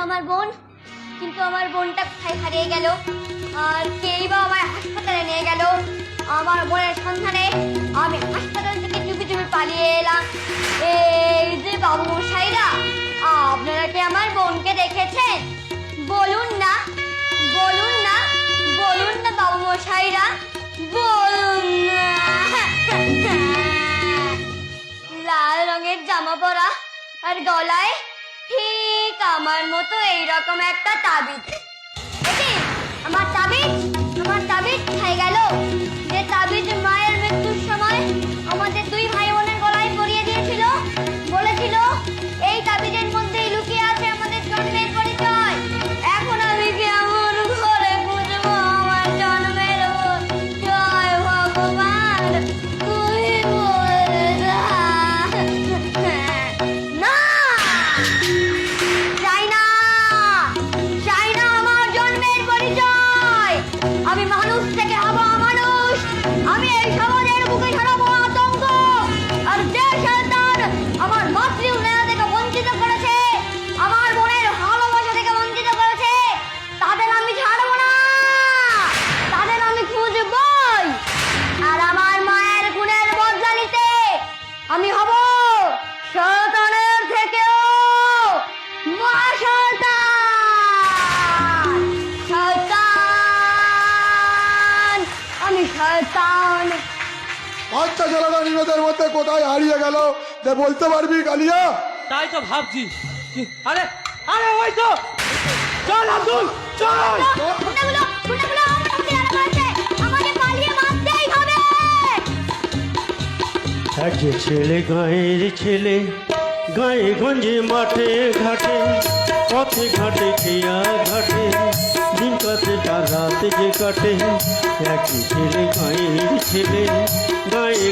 আমার বোন, কিন্তু আমার বোনটা কোথায় হারিয়ে গেল, আর কেই বা আমার হাসপাতালে নিয়ে গেল। আমার বোনের সন্ধানে আমি হাসপাতাল থেকে চুপি চুপি পালিয়ে এলাম। এই যে বাবু মশাইরা, আপনারা কি আমার বোনকে দেখেছেন? বলুন না, বলুন না, বলুন না বাবু মশাইরা, বলুন না। লাল রঙের জামা পরা আর গলায় ঠিক আমার মতো এইরকম একটা তাবিজ। এটি আমার তাবিজ, আমার তাবিজ খাই গেল। যে তাবিজ মায়ের মৃত্যুর সময় আমাদের দুই ভাই বোনের গলায় পরিয়ে দিয়েছিল, বলেছিল এই তাবিজের মধ্যেই লুকিয়ে আছে আমাদের জন্মের পরিচয়। এখন আমি কেমন করে বুঝবো আমার জন্মের পরিচয়? ভগবান তুমি বলে দাও। না, চাই না, চাই না আমার জন্মের পরিচয়। আমি মানুষ থেকে হব অমানুষ। আমি এই সমাজের বুকে ছড়াবো আতঙ্ক। আর যে শয়তান আমার মাতৃ উন্নয়ন থেকে বঞ্চিত করেছে, আমার বোনের ভালোবাসা থেকে বঞ্চিত করেছে, তাদের আমি ছাড়বো না, তাদের আমি খুঁজবই। আর আমার মায়ের গুণের বদলা নিতে আমি হব শয়তানের থেকেও মহাশয়তান। শয়তান, আমি শয়তান। বাচ্চা ছেলেটা নিমেষের মধ্যে কোথায় হারিয়ে গেল যে বলতে পারবি কালিয়া? তাই তো ভাবছি। আরে আরে ওই তো, চল আব্দুল চল। গুন্ডাগুলো, গুন্ডাগুলো আমাদের হাতে ধরা পড়েছে। আমাদের পালিয়ে বাঁচতেই হবে। এক যে ছেলে গাঁয়ের ছেলে, গায়ে গঞ্জে মাঠে ঘাটে, পথে ঘাটে খেয়া ঘাটে, দিন কাটে তার রাত যে কাটে। একই ছেলে গাঁয়ের ছেলে, গায়ে